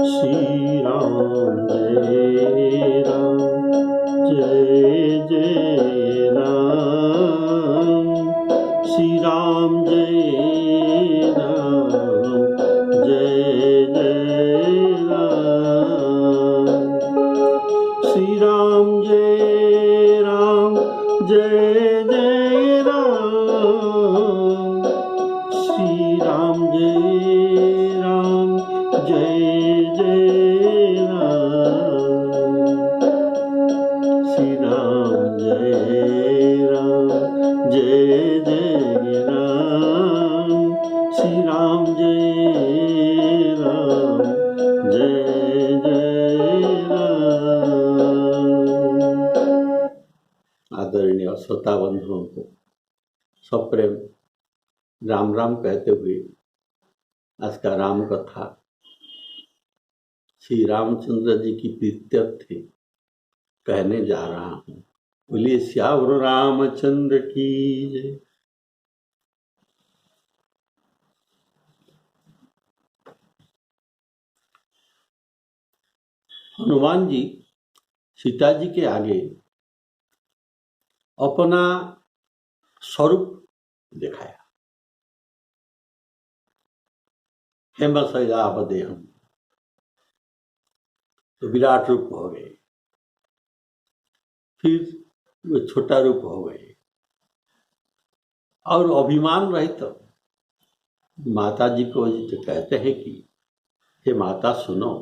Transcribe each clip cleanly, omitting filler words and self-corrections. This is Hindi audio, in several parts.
श्री राम जय राम जय जय राम। श्री राम जय राम जय जय राम। श्री राम जय राम जय जय राम। श्री राम जय राम जय जय राम। श्री राम जय राम जय जय राम। श्री राम जय राम जय जय राम। आदरणीय श्रोता बंधुओं को सप्रेम राम राम कहते हुए आज का राम कथा श्री रामचंद्र जी की प्रीत्यर्थ कहने जा रहा हूँ। बोलिए श्यावर रामचंद्र की जय। हनुमान जी सीता जी के आगे अपना स्वरूप दिखाया। हेम शैलावदेहम तो विराट रूप हो गए, फिर वो छोटा रूप हो गए और अभिमान रहित तो माता जी को तो कहते हैं कि हे माता सुनो,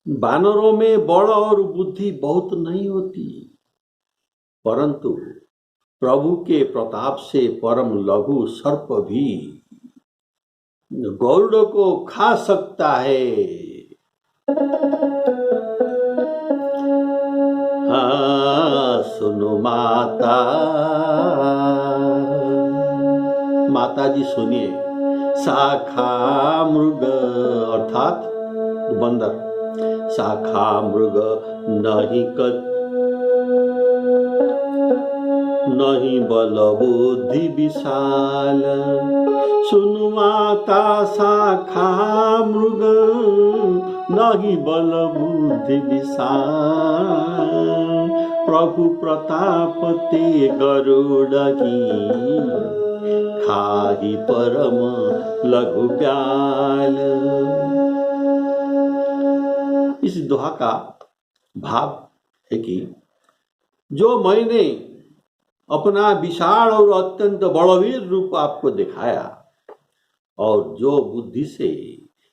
वानरों में बड़ और बुद्धि बहुत नहीं होती, परंतु प्रभु के प्रताप से परम लघु सर्प भी गौड़ को खा सकता है। हाँ सुनो माता, माता जी सुनिए। शाखा मृग अर्थात बंदर, शाखा मृग नहीं बल बुद्धि विशाल। सुनु माता शाखा मृग नहीं बल बुद्धि विशाल। प्रभु प्रताप ते गरुड़ की खाही परम लघु ब्याल। इस दोहा का भाव है कि जो मैंने अपना विशाल और अत्यंत बलवीर रूप आपको दिखाया और जो बुद्धि से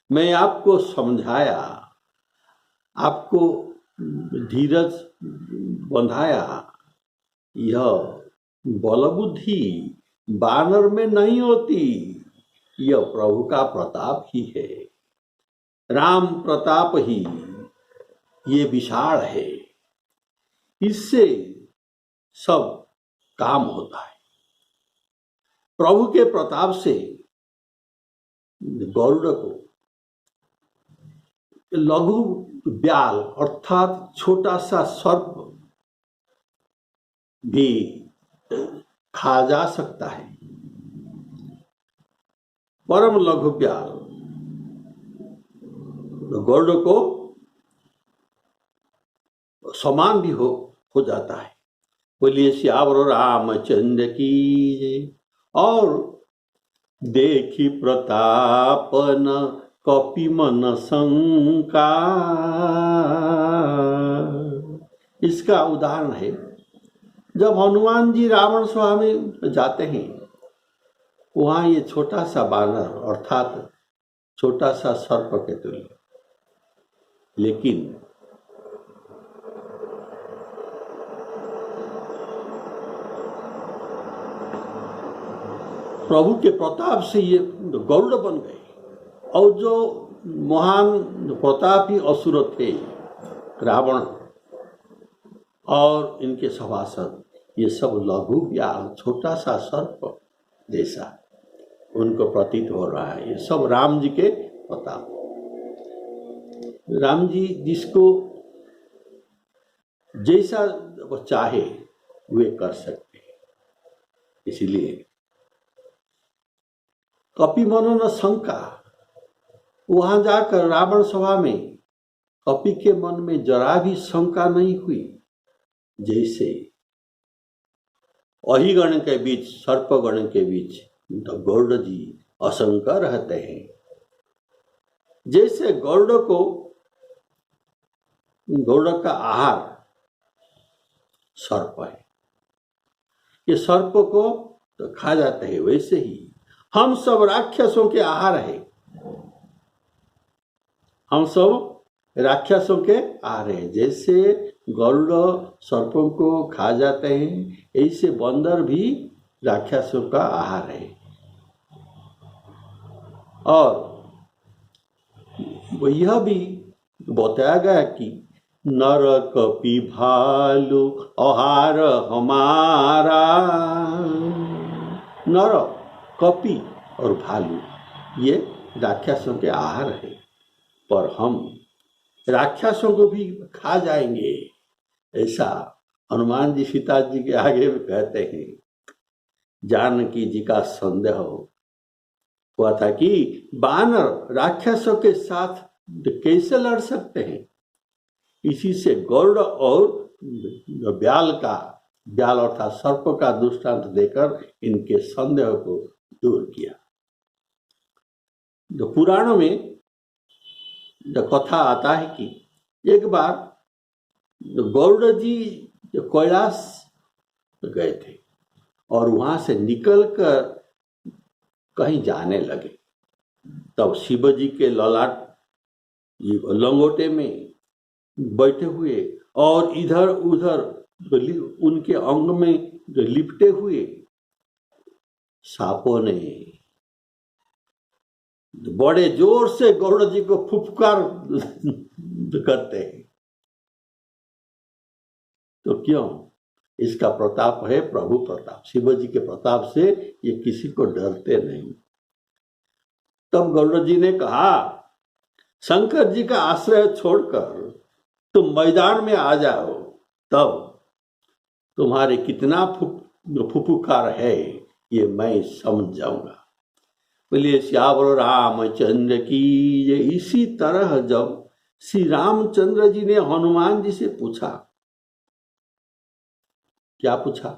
मैं आपको समझाया, आपको धीरज बंधाया, यह बल बुद्धि वानर में नहीं होती, यह प्रभु का प्रताप ही है। राम प्रताप ही ये विशाल है, इससे सब काम होता है। प्रभु के प्रताप से गरुड़ को लघु ब्याल अर्थात छोटा सा सर्प भी खा जा सकता है। परम लघु ब्याल गरुड़ को समान भी हो जाता है। बोलिए श्यावर रामचंद्र की जय। और देखी प्रताप न कपि मन शंका, इसका उदाहरण है जब हनुमान जी रावण सभा में जाते हैं, वहां ये छोटा सा बानर अर्थात छोटा सा सर्प के तुल्य, लेकिन प्रभु के प्रताप से ये गरुड़ बन गए। और जो महान प्रतापी असुर थे रावण और इनके सभासद, ये सब लघु ब्याल छोटा सा सर्प जैसा उनको प्रतीत हो रहा है। ये सब राम जी के प्रताप। राम जी जिसको जैसा वो चाहे वे कर सकते हैं। इसलिए कपि मनो न शंका, वहां जाकर रावण सभा में कपि के मन में जरा भी शंका नहीं हुई, जैसे अहिगण के बीच सर्पगण के बीच गरुड़ जी असंका रहते हैं। जैसे गरुड़ का आहार सर्प है, ये सर्प को तो खा जाते हैं, वैसे ही हम सब राक्षसों के आहार है। हम सब राक्षसों के आहार हैं। जैसे गरुड़ सर्पों को खा जाते हैं, ऐसे बंदर भी राक्षसों का आहार है। और यह भी बताया गया कि नर कपि भालू आहार हमारा। नर कपि और भालू ये राक्षसों के आहार है, पर हम राक्षसों को भी खा जाएंगे, ऐसा हनुमान जी सीता जी के आगे कहते हैं। जानकी जी का संदेह हुआ था कि बानर राक्षसों के साथ कैसे लड़ सकते हैं। इसी से गरुड़ और ब्याल अर्थात सर्प का दृष्टांत देकर इनके संदेह को दूर किया। जो पुराणों में जो कथा आता है कि एक बार गरुड़ जी कैलाश गए थे और वहां से निकलकर कहीं जाने लगे, तब शिव जी के ललाट लंगोटे में बैठे हुए और इधर उधर उनके अंग में लिपटे हुए सांपों ने बड़े जोर से गरुड़ जी को फुफकार करते हैं। तो क्यों? इसका प्रताप है प्रभु प्रताप, शिव जी के प्रताप से ये किसी को डरते नहीं। तब गरुड़ जी ने कहा, शंकर जी का आश्रय छोड़कर तुम मैदान में आ जाओ, तब तुम्हारे कितना फुफुकार है ये मैं समझ जाऊंगा। बोलिए श्यावर रामचंद्र की ये। इसी तरह जब श्री रामचंद्र जी ने हनुमान जी से पूछा, क्या पूछा?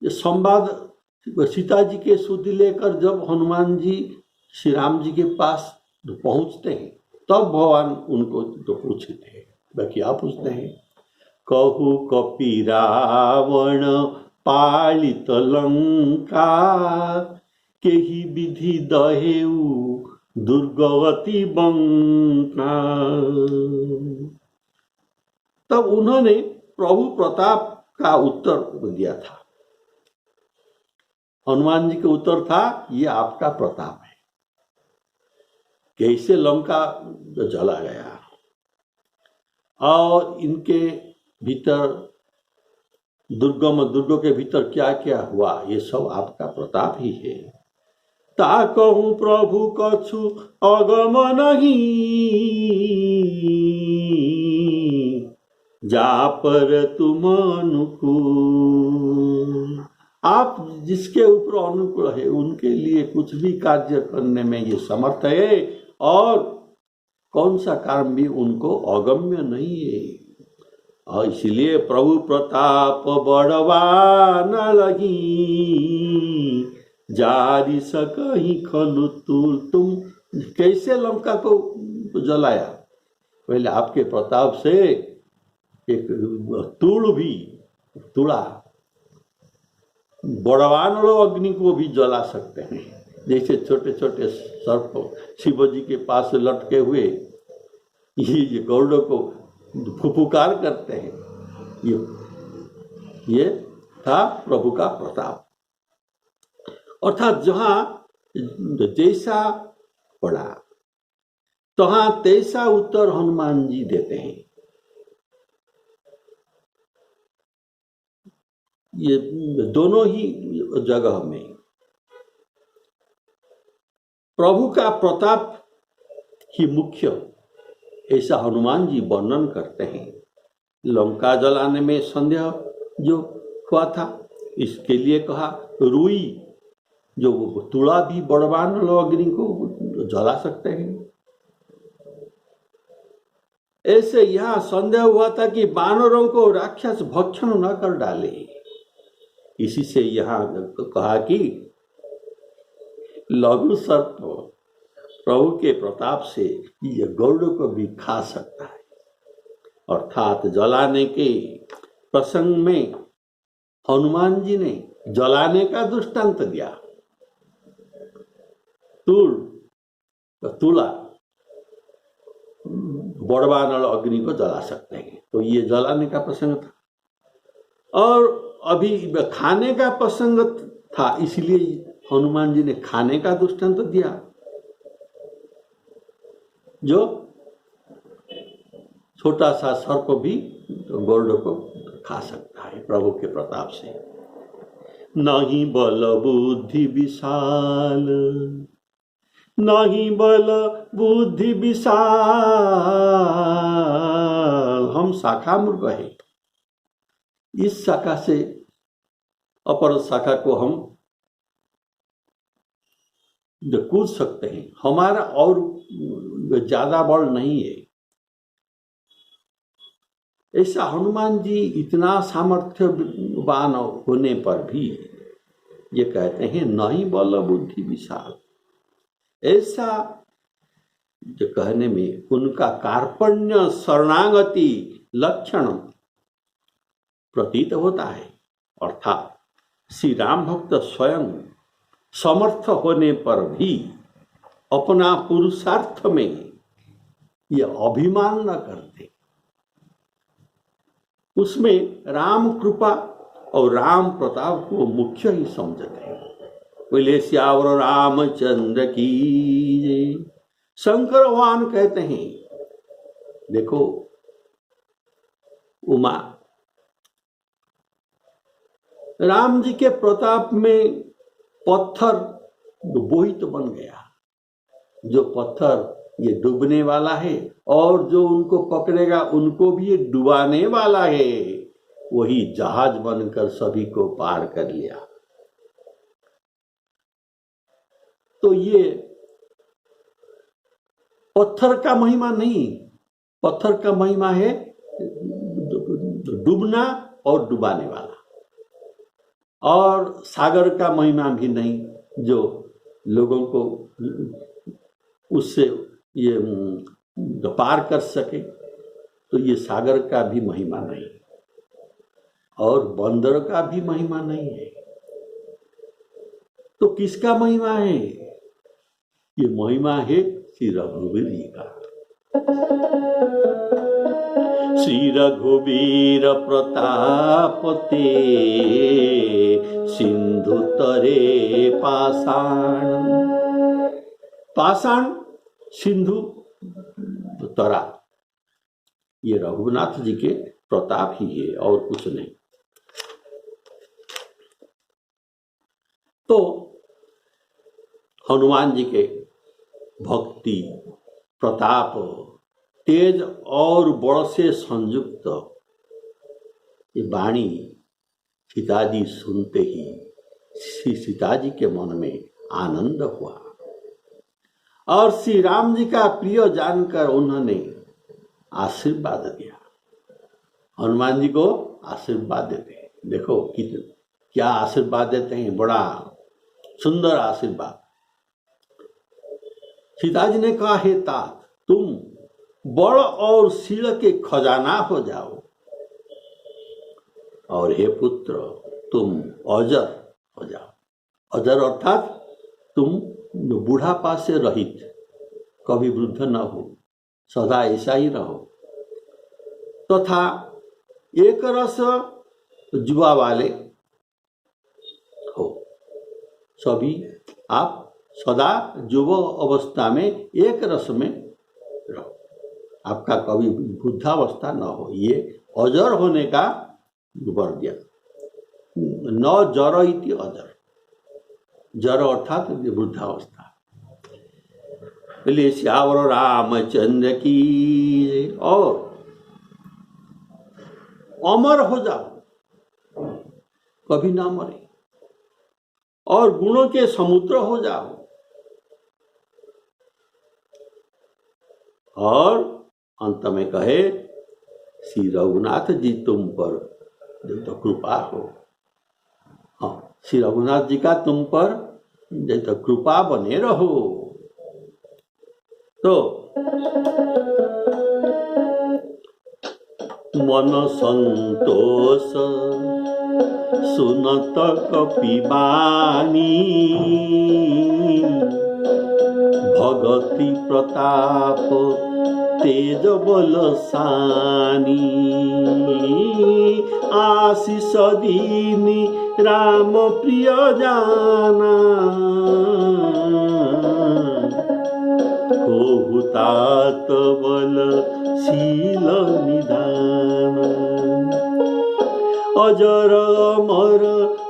ये संवाद सीता जी के सुधि लेकर जब हनुमान जी श्री राम जी के पास पहुंचते हैं, तब भगवान उनको तो पूछते हैं, वह क्या पूछते हैं? कहु कपि रावण पालित लंका, केहि विधि दहेउ दुर्गवती बंका। तब उन्होंने प्रभु प्रताप का उत्तर दिया था। हनुमान जी का उत्तर था, ये आपका प्रताप है, कैसे लंका जला गया और इनके भीतर दुर्गों के भीतर क्या क्या हुआ, ये सब आपका प्रताप ही है। ता कहूं प्रभु कछु अगम नहीं, जा पर तुम अनुकूल। आप जिसके ऊपर अनुकूल है उनके लिए कुछ भी कार्य करने में ये समर्थ है, और कौन सा काम भी उनको अगम्य नहीं है। और इसलिए प्रभु प्रताप बड़वा न लगी, जारी सकही खलु तुल। तुम कैसे लंका को जलाया? पहले आपके प्रताप से एक तूल भी तुड़ा, बड़वान लोग अग्नि को भी जला सकते हैं। जैसे छोटे छोटे सर्प शिव जी के पास लटके हुए ये गरुड़ को फुफुकार करते हैं, ये था प्रभु का प्रताप। अर्थात जहां जैसा पड़ा तहां तैसा उत्तर हनुमान जी देते हैं। ये दोनों ही जगह में प्रभु का प्रताप ही मुख्य, ऐसा हनुमान जी वर्णन करते हैं। लंका जलाने में संदेह जो हुआ था, इसके लिए कहा रुई जो वो तुला भी बड़वान अग्नि को जला सकते हैं। ऐसे यहां संदेह हुआ था कि वानरों को राक्षस भक्षण न कर डाले। इसी से यहां कहा कि लघु सर्प प्रभु के प्रताप से ये गौड़ को भी खा सकता है। अर्थात जलाने के प्रसंग में हनुमान जी ने जलाने का दृष्टांत दिया। तुला बड़वानल अग्नि को जला सकते हैं, तो ये जलाने का प्रसंग था। और अभी खाने का प्रसंग था, इसलिए हनुमान जी ने खाने का दृष्टांत दिया। जो छोटा सा सर्प भी गरुड़ को खा सकता है प्रभु के प्रताप से। नहीं बल बुद्धि विशाल, नहीं बल बुद्धि विशाल, हम शाखा मूर्ख है। इस शाखा से अपर शाखा को हम कूद सकते हैं, हमारा और ज्यादा बल नहीं है। ऐसा हनुमान जी इतना सामर्थ्यवान होने पर भी ये कहते हैं नहीं बल बुद्धि विशाल। ऐसा जो कहने में उनका कार्पण्य शरणागति लक्षण प्रतीत होता है। अर्थात श्री राम भक्त स्वयं समर्थ होने पर भी अपना पुरुषार्थ में ये अभिमान न करते, उसमें राम कृपा और राम प्रताप को मुख्य ही समझते हैं। बोले श्यावर रामचंद्र की जय। शंकर भगवान कहते हैं, देखो उमा राम जी के प्रताप में पत्थर बोहित बन गया। जो पत्थर ये डूबने वाला है और जो उनको पकड़ेगा उनको भी ये डुबाने वाला है, वही जहाज बनकर सभी को पार कर लिया। तो ये पत्थर का महिमा नहीं, पत्थर का महिमा है डूबना और डुबाने वाला। और सागर का महिमा भी नहीं, जो लोगों को उससे ये पार कर सके, तो ये सागर का भी महिमा नहीं और बंदर का भी महिमा नहीं है। तो किसका महिमा है? ये महिमा है श्री रघुवीर जी का। श्री रघुवीर प्रताप ते सिंधु तरे पाषाण। पाषाण सिंधु तरा, ये रघुनाथ जी के प्रताप ही है और कुछ नहीं। तो हनुमान जी के भक्ति, प्रताप, तेज और बल से संयुक्त ये वाणी सीता जी सुनते ही श्री सीता जी के मन में आनंद हुआ और श्री राम जी का प्रिय जानकर उन्होंने आशीर्वाद दिया। हनुमान जी को आशीर्वाद देते हैं, देखो क्या आशीर्वाद देते हैं, बड़ा सुंदर आशीर्वाद। सीता जी ने कहा, हे तात, तुम बड़ और शील के खजाना हो जाओ, और हे पुत्र तुम अजर हो जाओ। अजर अर्थात तुम बुढ़ापा से रहित, कभी वृद्ध न हो, सदा ऐसा ही रहो, तथा एक रस जुआ वाले हो। सभी आप सदा युवा अवस्था में एक रस में रहो, आपका कभी वृद्धावस्था न हो। ये अजर होने का वर दिया। न जर इति अजर, जर अर्थात वृद्धावस्था। बोले श्यावर रामचंद्र की, और अमर हो जाओ, कभी ना मरे। और गुणों के समुद्र हो जाओ। और अंत में कहे श्री रघुनाथ जी तुम पर तो कृपा हो। हाँ, श्री रघुनाथ जी का तुम पर तो कृपा बने रहो। तो मन संतोष सुनत कपिबानी, भगति प्रताप तेज बल सानी, आशीष दीनी राम प्रिय जाना, होहुतात बल शील निधान, अजर अमर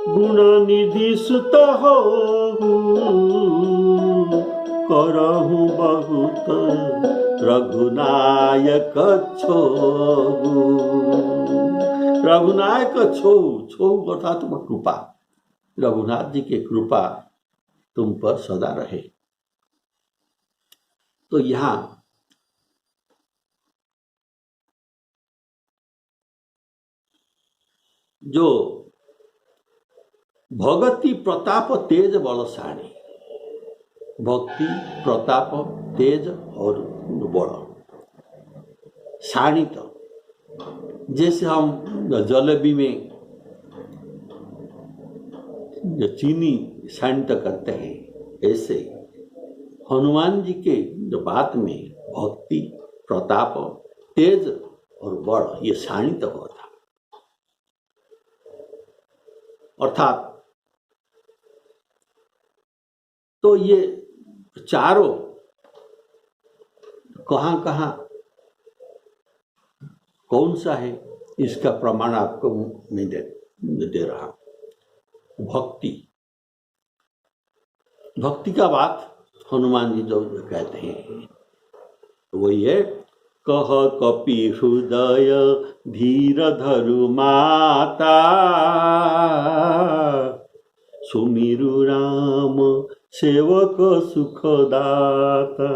गुण निधि सुत हो, करहु बहुत रघुनायक छो। रघुनायक छो, छो अर्थात तुम कृपा, रघुनाथ जी की कृपा तुम पर सदा रहे। तो यहाँ जो भगति प्रताप तेज बलशाणी, भक्ति प्रताप तेज और बल शाणित, जैसे हम जलेबी में जो चीनी शाणित करते हैं, ऐसे हनुमान जी के जो बात में भक्ति प्रताप तेज और बल ये शाणित होता, अर्थात तो ये चारों कहाँ कहाँ कौन सा है, इसका प्रमाण आपको मैं दे रहा हूं। भक्ति का बात हनुमान जी जो कहते हैं वही है, कह कपि हृदय धीर धरु माता, सुमिरु राम सेवक सुखदाता,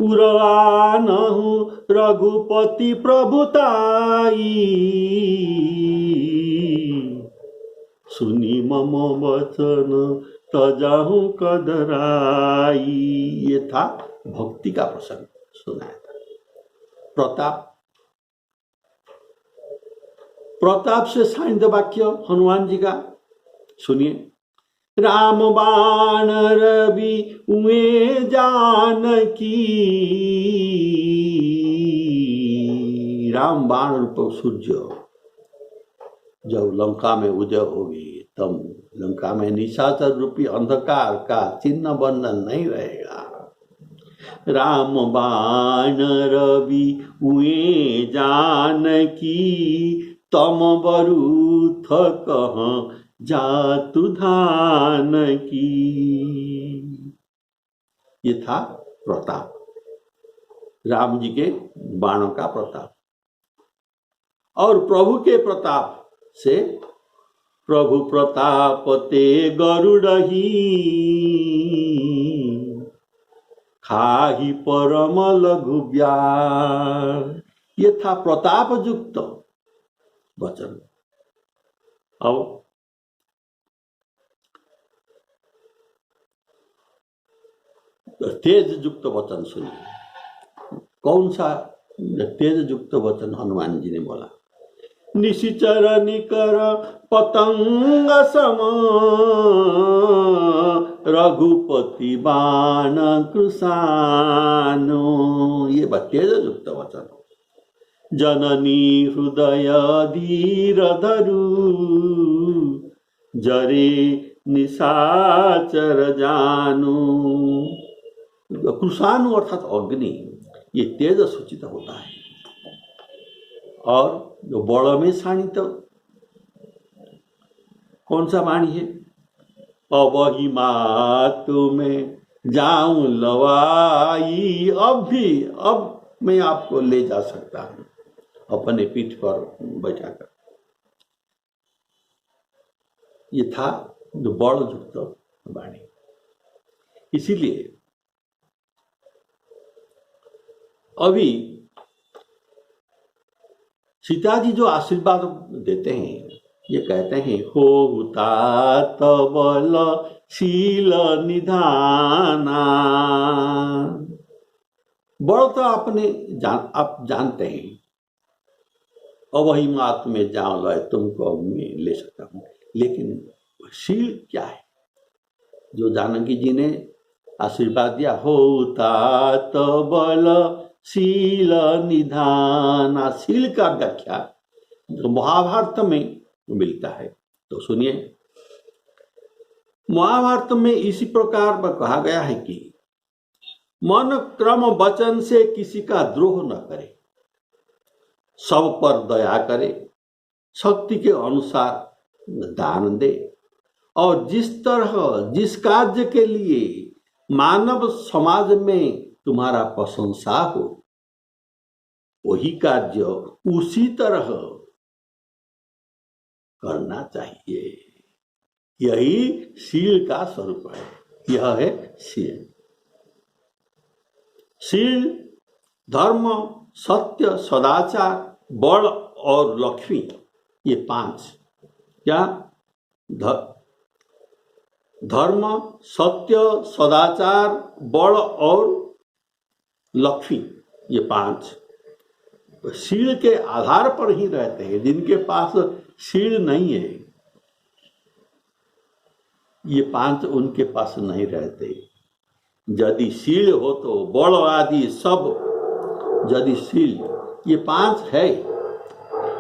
उरवानहु रघुपति प्रभुताई, सुनी मम वचन तजाहु कदराई। ये था भक्ति का प्रसंग सुनाया था। प्रताप से शांत वाक्य हनुमान जी का सुनिए, राम बाण रवि उए जानकी, राम बाण रूप सूर्य जब लंका में उदय होगी तब लंका में निशाचर रूपी अंधकार का चिन्ह बंधन नहीं रहेगा। राम बाण रवि उए जानकी, तम बरूथ कह जातु धान की। ये था प्रताप, राम जी के बाणों का प्रताप। और प्रभु के प्रताप से, प्रभु प्रताप ते गरुड़ही, खाही परम लघु ब्यार। ये था प्रताप युक्त वचन। अब तेज युक्त वचन सुनिए, कौन सा तेज युक्त वचन हनुमान जी ने बोला। निशिचर निकर पतंग सम, रघुपति बाण कृशानो। ये तेज युक्त वचन। जननी हृदय धीर धरु, जरे निशाचर जानु। कृशानु अर्थात अग्नि, ये तेज सूचित होता है। और जो बड़ में शाणित कौन सा वाणी है, अबही मातु में जाऊं लवाई। अब मैं आपको ले जा सकता हूं अपने पीठ पर बैठाकर। ये था बड़ युक्त वाणी। इसीलिए अभी सीता जी जो आशीर्वाद देते हैं, ये कहते हैं हो तात बल शील निधाना। बड़ तो आप जानते हैं, अवही मात में जाओ लय तुमको मैं ले सकता हूँ, लेकिन शील क्या है जो जानकी जी ने आशीर्वाद दिया, हो तात बल शील निधाना। शील का व्याख्या महाभारत में मिलता है। तो सुनिए, महाभारत में इसी प्रकार कहा गया है कि मन क्रम वचन से किसी का द्रोह न करे, सब पर दया करे, शक्ति के अनुसार दान दे, और जिस तरह जिस कार्य के लिए मानव समाज में तुम्हारा प्रशंसा हो, वही कार्य उसी तरह करना चाहिए। यही शील का स्वरूप है। यह है शील। शील धर्म, सत्य, सदाचार, बड़ और लक्ष्मी, ये 5 क्या? धर्म, सत्य, सदाचार, बड़ और लक्ष्मी, ये 5 शील के आधार पर ही रहते हैं। जिनके पास शील नहीं है, ये 5 उनके पास नहीं रहते। यदि शील हो तो बड़ आदि सब, यदि शील, ये 5 है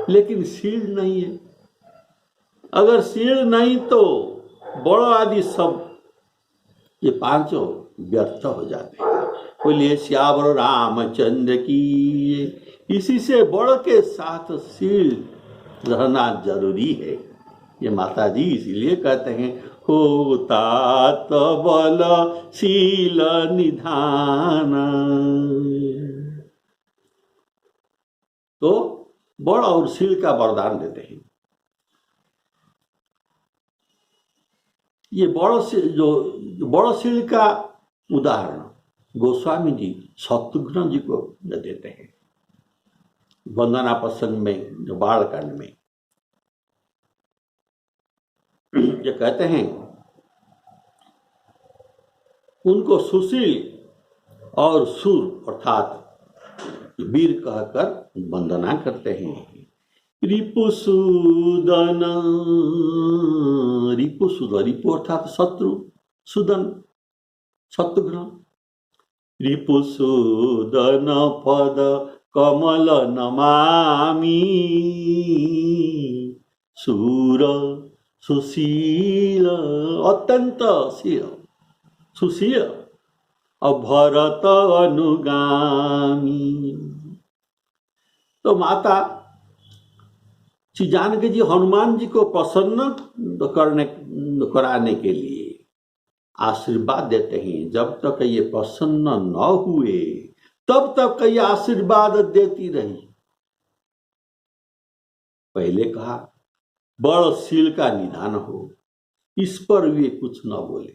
लेकिन शील नहीं है। अगर शील नहीं तो बड़ आदि सब, ये 5 व्यर्थ हो जाते हैं। बोलिए श्यावर रामचंद्र की। इसी से बड़ के साथ शील रहना जरूरी है। ये माता जी इसीलिए कहते हैं हो तात बल शील निधान। तो बड़ और शील का वरदान देते हैं। ये बड़ शील का उदाहरण गोस्वामी जी शत्रुघ्न जी को देते हैं। वंदना प्रसंग में, जो बाल कांड में, ये कहते हैं उनको सुशील और सूर अर्थात वीर कहकर वंदना करते हैं। रिपुसूदन, रिपु अर्थात शत्रु, सुदन शत्रुघ्न। रिपुसूदन पद कमल नमामि, सूर सुशील, अत्यंत शील, सुशील, और भरत अनुगामी। तो माता श्री जानकी जी हनुमान जी को प्रसन्न कराने के लिए आशीर्वाद देते हैं। जब तक ये प्रसन्न न हुए तब तक ये आशीर्वाद देती रही। पहले कहा बड़ शील का निधान हो, इस पर वे कुछ न बोले,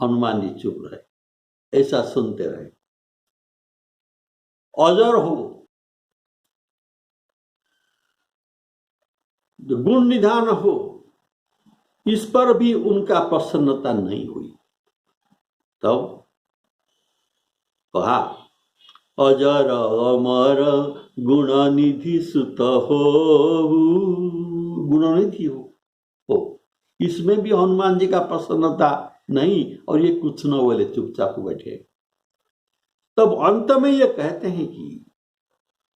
हनुमान जी चुप रहे, ऐसा सुनते रहे। अजर हो, गुण निधान हो, इस पर भी उनका प्रसन्नता नहीं हुई। तब कहा अजर अमर गुण निधि सुत हो, गुणनिधि हो, इसमें भी हनुमान जी का प्रसन्नता नहीं, और ये कुछ न बोले, चुपचाप बैठे। तब अंत में ये कहते हैं कि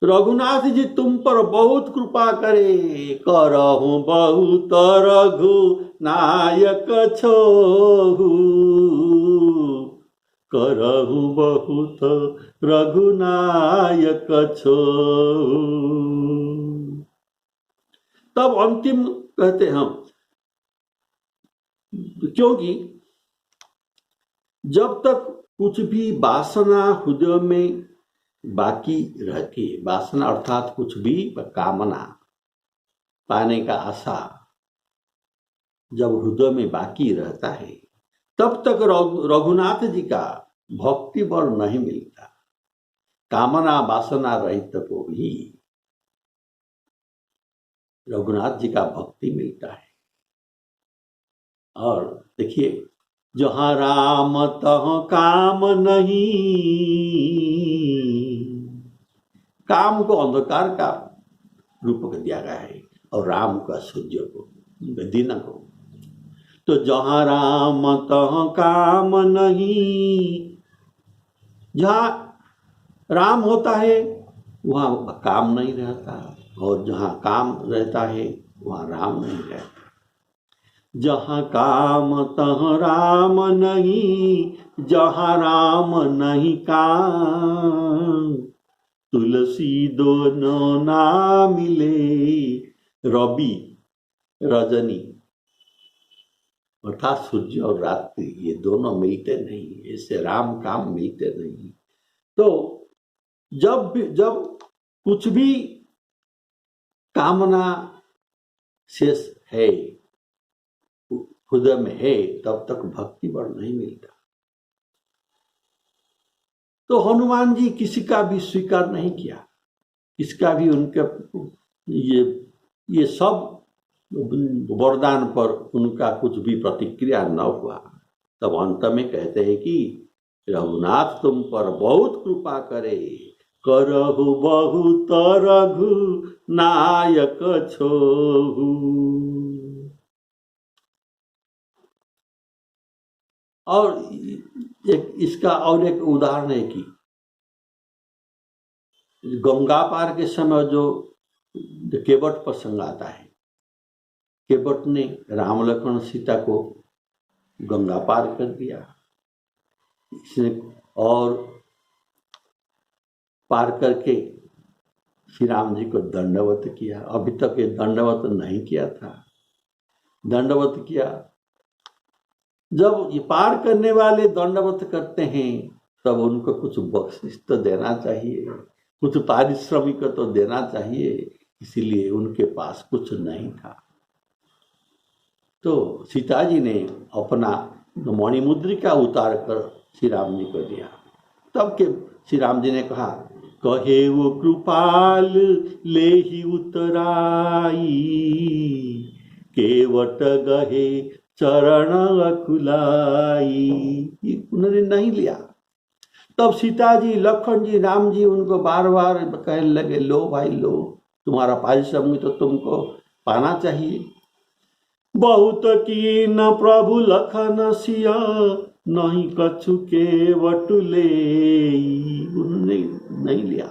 रघुनाथ जी तुम पर बहुत कृपा करे, करहु बहुत रघु नायक छोहु, करहु बहुत रघुनायक छोहु। तब अंतिम कहते हम, क्योंकि जब तक कुछ भी वासना हृदय में बाकी रहती है, वासना अर्थात कुछ भी कामना, पाने का आशा, जब हृदय में बाकी रहता है तब तक रघुनाथ जी का भक्ति बल नहीं मिलता। कामना वासना रहित को भी रघुनाथ जी का भक्ति मिलता है। और देखिए, जहाँ राम तहाँ काम नहीं, काम को अंधकार का रूप दिया गया है और राम का सूर्य को, दिन को। तो जहाँ राम तहाँ काम नहीं, जहाँ राम होता है वहाँ काम नहीं रहता, और जहाँ काम रहता है वहाँ राम नहीं रहता। जहाँ काम तहाँ राम नहीं, जहाँ राम नहीं काम, तुलसी दोनों ना मिले, रवि रजनी अर्थात सूर्य और रात्रि ये दोनों मिलते नहीं, ऐसे राम काम मिलते नहीं। तो जब कुछ भी कामना शेष है, हृदय में है, तब तक भक्ति बल नहीं मिलता। तो हनुमान जी किसी का भी स्वीकार नहीं किया, किसका भी उनके ये सब वरदान पर उनका कुछ भी प्रतिक्रिया न हुआ। तब अंत में कहते हैं कि रघुनाथ तुम पर बहुत कृपा करे, करहु बहुत रघु नायक छोहु। और इसका और एक उदाहरण है कि गंगा पार के समय जो केवट प्रसंग आता है, केवट ने राम लक्ष्मण सीता को गंगा पार कर दिया, इसने और पार करके श्री राम जी को दंडवत किया। अभी तक ये दंडवत नहीं किया था, दंडवत किया। जब ये पार करने वाले दंडवत करते हैं तब उनको कुछ बख्शिश तो देना चाहिए, कुछ पारिश्रमिक तो देना चाहिए, इसीलिए उनके पास कुछ नहीं था। तो सीता जी ने अपना मणिमुद्रिका उतार कर श्री राम जी को दिया। तब के श्री राम जी ने कहा, कहे वो कृपाल ले ही उतराई, केवट गहे चरण अकुलाई। उन्होंने नहीं लिया। तब सीता जी, लक्ष्मण जी, राम जी उनको बार बार कहने लगे, लो भाई लो, तुम्हारा पारिश्रमिक तो तुमको पाना चाहिए। बहुत की न प्रभु लखन सिया, नहीं कछु के वटुले। उन्होंने नहीं लिया,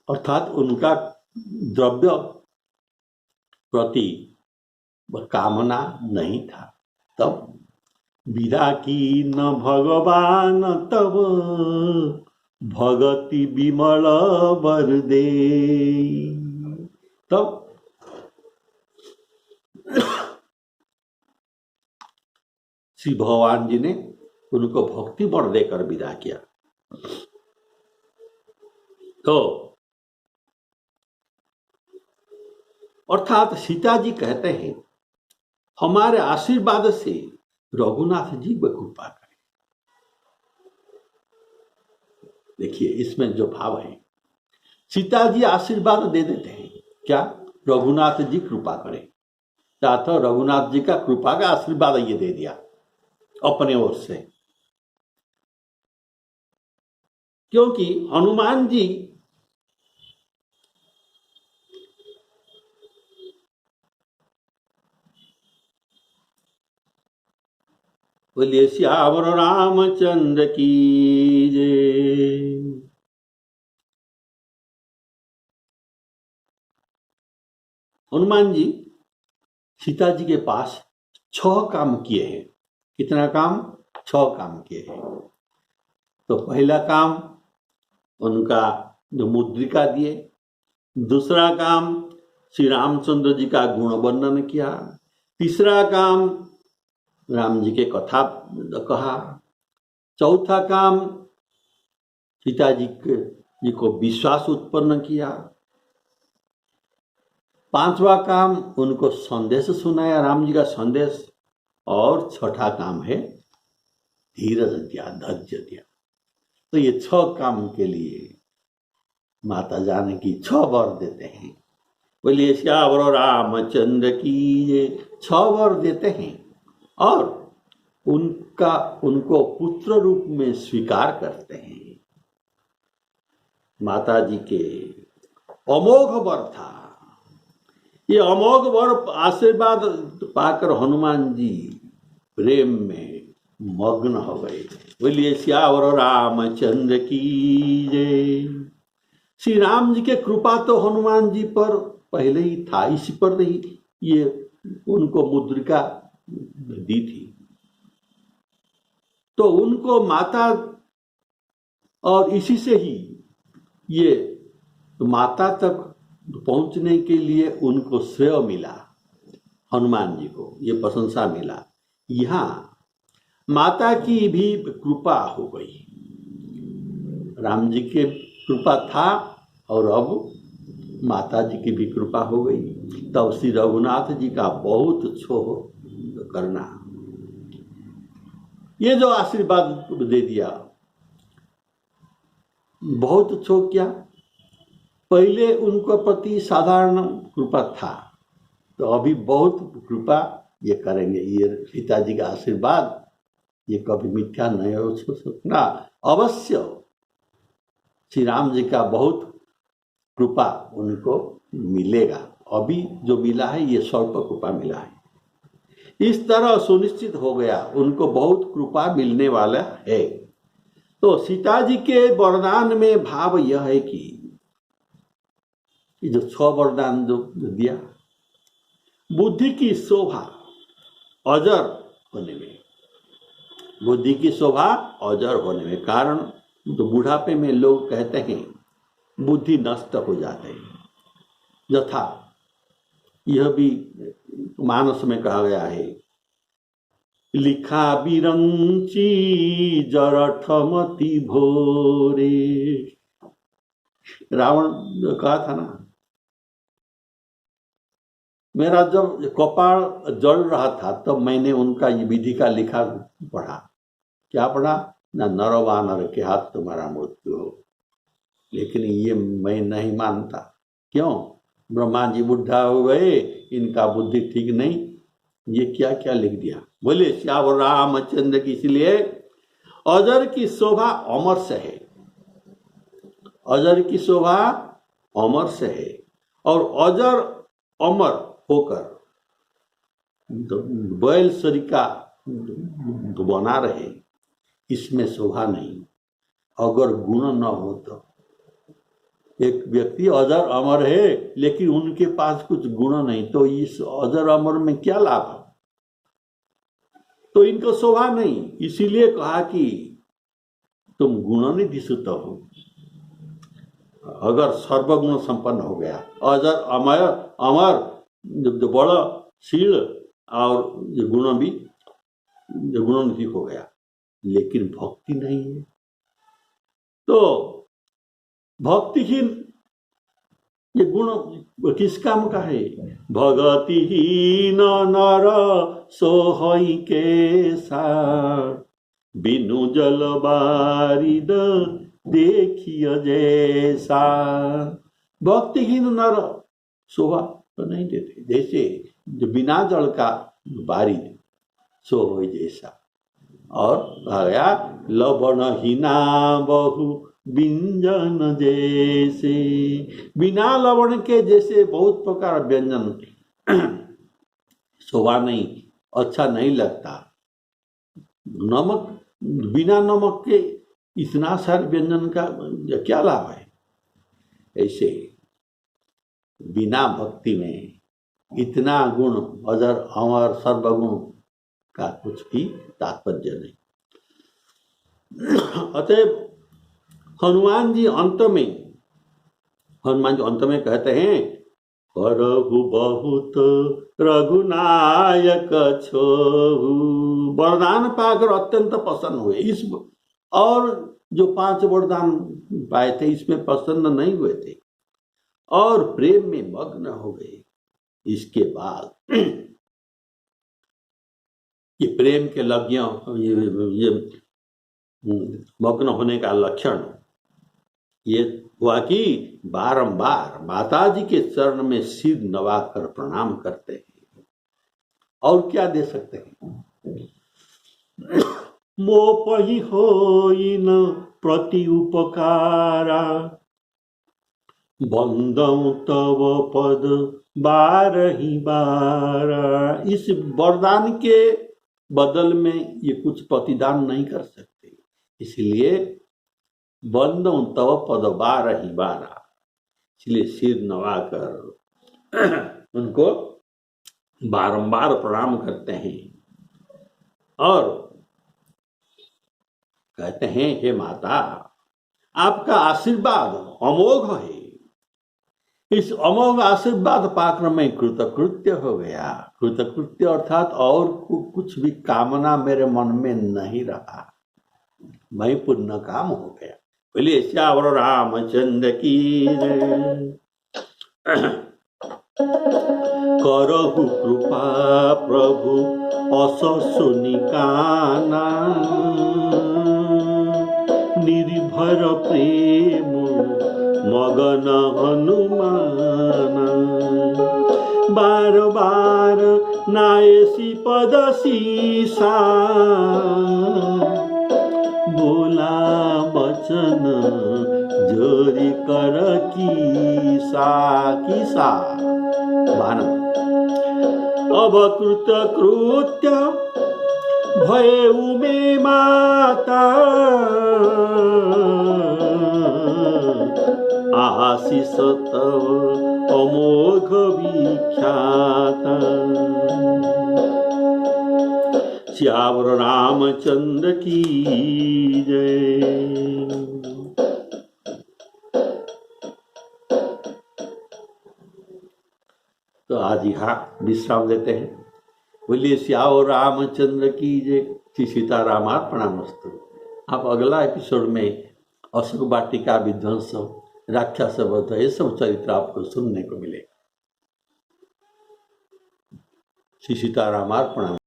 अर्थात उनका द्रव्य प्रति कामना नहीं था। तब विदा की न भगवान तब, भगति विमल वर दे। तब श्री भगवान जी ने उनको भक्ति वर देकर विदा किया। तो अर्थात सीता जी कहते हैं, हमारे आशीर्वाद से रघुनाथ जी को कृपा करें। देखिए इसमें जो भाव है, सीता जी आशीर्वाद दे देते हैं, क्या रघुनाथ जी कृपा करें, तो रघुनाथ जी का कृपा का आशीर्वाद ये दे दिया अपने ओर से। क्योंकि हनुमान जी बोलिए श्यावर रामचंद्र की जय। हनुमान जी सीता जी के पास 6 काम किए हैं। कितना काम? 6 काम किए हैं। तो पहला काम उनका जो मुद्रिका दिए, दूसरा काम श्री रामचंद्र जी का गुण वर्णन किया, तीसरा काम राम जी के कथा कहा, चौथा काम सीता जी को विश्वास उत्पन्न किया, पांचवा काम उनको संदेश सुनाया, राम जी का संदेश। और छठा काम है धीरज दिया, धैर्य दिया। तो ये 6 काम के लिए माता जानकी 6 वर देते हैं। बोलिए श्यावर रामचंद्र की ये 6 वर देते हैं और उनको पुत्र रूप में स्वीकार करते हैं। माता जी के अमोघ वर था। ये अमोघ वर आशीर्वाद पाकर हनुमान जी प्रेम में मग्न हो गए। बोलिए श्यावर रामचंद्र की जय। श्री राम जी के कृपा तो हनुमान जी पर पहले ही था, इसी पर ही ये उनको मुद्रिका दी थी। तो उनको माता और इसी से ही ये माता तक पहुंचने के लिए उनको श्रेय मिला, हनुमान जी को ये प्रशंसा मिला। यहाँ माता की भी कृपा हो गई। राम जी के कृपा था और अब माता जी की भी कृपा हो गई। तब श्री रघुनाथ जी का बहुत छोह करना, ये जो आशीर्वाद दे दिया, बहुत छोह किया। पहले उनको प्रति साधारण कृपा था, तो अभी बहुत कृपा ये करेंगे। ये सीता जी का आशीर्वाद ये कभी मिथ्या नहीं हो सकता। अवश्य श्री राम जी का बहुत कृपा उनको मिलेगा। अभी जो मिला है ये स्वल्प कृपा मिला है। इस तरह सुनिश्चित हो गया उनको बहुत कृपा मिलने वाला है। तो सीता जी के वरदान में भाव यह है कि जो 6 वरदान जो दिया, बुद्धि की शोभा अजर होने में, बुद्धि की शोभा अजर होने में। कारण तो बुढ़ापे में लोग कहते हैं बुद्धि नष्ट हो जाते हैं, यथा यह भी मानस में कहा गया है, लिखा बिरंची जरठमति भोरे। रावण कहा था ना, मेरा जब कपाल जल रहा था तब मैंने उनका ये विधि का लिखा पढ़ा। क्या पढ़ा? ना नर वानर के हाथ तुम्हारा मृत्यु हो। लेकिन ये मैं नहीं मानता। क्यों? ब्रह्मा जी बुढ़ा हो गए, इनका बुद्धि ठीक नहीं, ये क्या क्या लिख दिया। बोले श्यावर रामचंद्र की। इसलिए अजर की शोभा अमर से है, अजर की शोभा अमर से है। और अजर अमर होकर बैल सरिका बना रहे, इसमें शोभा नहीं। अगर गुण न हो तो एक व्यक्ति अजर अमर है लेकिन उनके पास कुछ गुण नहीं, तो इस अजर अमर में क्या लाभ? तो इनको शोभा नहीं। इसीलिए कहा कि तुम गुणनिधि सुत हो। अगर सर्वगुण संपन्न हो गया, अजर अमर अमर जो बड़ा शील और गुण भी गुणनिधि हो गया, लेकिन भक्ति नहीं है, तो भक्तिहीन ये गुण किस काम का है? भगतिहीन नर सोहई के सा, बिनु जल बारिद देखिए जैसा। भक्तिहीन नर शोभा तो नहीं देते, जैसे जो बिना जल का बारिद सो हो जैसा। और आ गया लवणहीना बहु व्यंजन जैसे, बिना लवण के जैसे बहुत प्रकार व्यंजन शोभा नहीं, अच्छा नहीं लगता। नमक, बिना नमक के इतना सारे व्यंजन का क्या लाभ है? ऐसे बिना भक्ति में इतना गुण अजर अमर सर्वगुण का कुछ भी तात्पर्य नहीं। अतएव हनुमान जी अंत में कहते हैं, करहु बहुत रघुनायक छोहु। वरदान पाकर अत्यंत प्रसन्न हुए। इस और जो 5 वरदान पाए थे इसमें प्रसन्न नहीं हुए थे और प्रेम में मग्न हो गए। इसके बाद ये प्रेम के लज्ञ ये मग्न होने का लक्षण ये हुआ कि बारंबार माता जी के चरण में सिर नवाकर प्रणाम करते हैं। और क्या दे सकते हैं? मोपहि होइन प्रति उपकारा बंदौ तव पद बारही बारा। इस वरदान के बदल में ये कुछ प्रतिदान नहीं कर सकते, इसलिए बंदौ तव पद बारही बारा, इसलिए सिर नवाकर उनको बारंबार प्रणाम करते हैं और कहते हैं, हे माता, आपका आशीर्वाद अमोघ है। इस अमोघ आशीर्वाद पाकर मैं कृतकृत्य हो गया। कृतकृत्य अर्थात और कुछ भी कामना मेरे मन में नहीं रहा, मैं पुण्य काम हो गया। बोलिए श्यावर रामचंद्र की जय। करहु कृपा प्रभु अससु निकाना, निर्भर प्रेम मगन हनुमाना। बार बार नायसी पद सीसा, बोला बचन जोरी कर कीसा। कीसा भान अब कृत कृत्य भयउ मे माता, आशीष तव अमोघ विख्याता। श्यावर रामचंद्र की जय। तो आज यहाँ विश्राम लेते हैं। बोलिए श्यावर रामचंद्र की जय। श्री सीतारामार्पणामस्तु। आप अगला एपिसोड में अशोक वाटिका विध्वंस, राक्षस वध, ये सब चरित्र आपको सुनने को मिलेगा। श्री सीतारामार्पणामस्तु।